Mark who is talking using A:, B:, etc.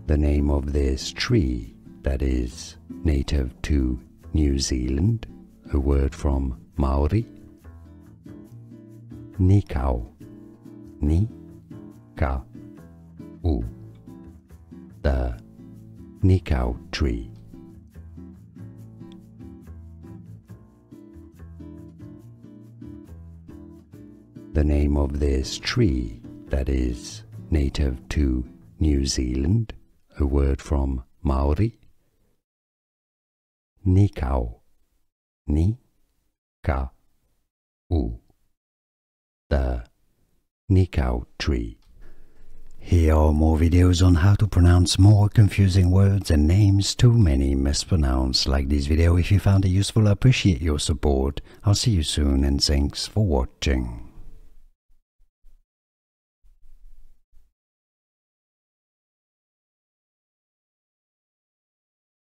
A: The name of this tree that is native to New Zealand, a word from Maori. Nikau. Ni-ka-u. The Nikau tree. The name of this tree that is native to New Zealand, a word from Maori. Nikau. Ni-ka-u. The Nikau tree. Here are more videos on how to pronounce more confusing words and names too many mispronounced. Like this video if you found it useful. I appreciate your support. I'll see you soon and thanks for watching.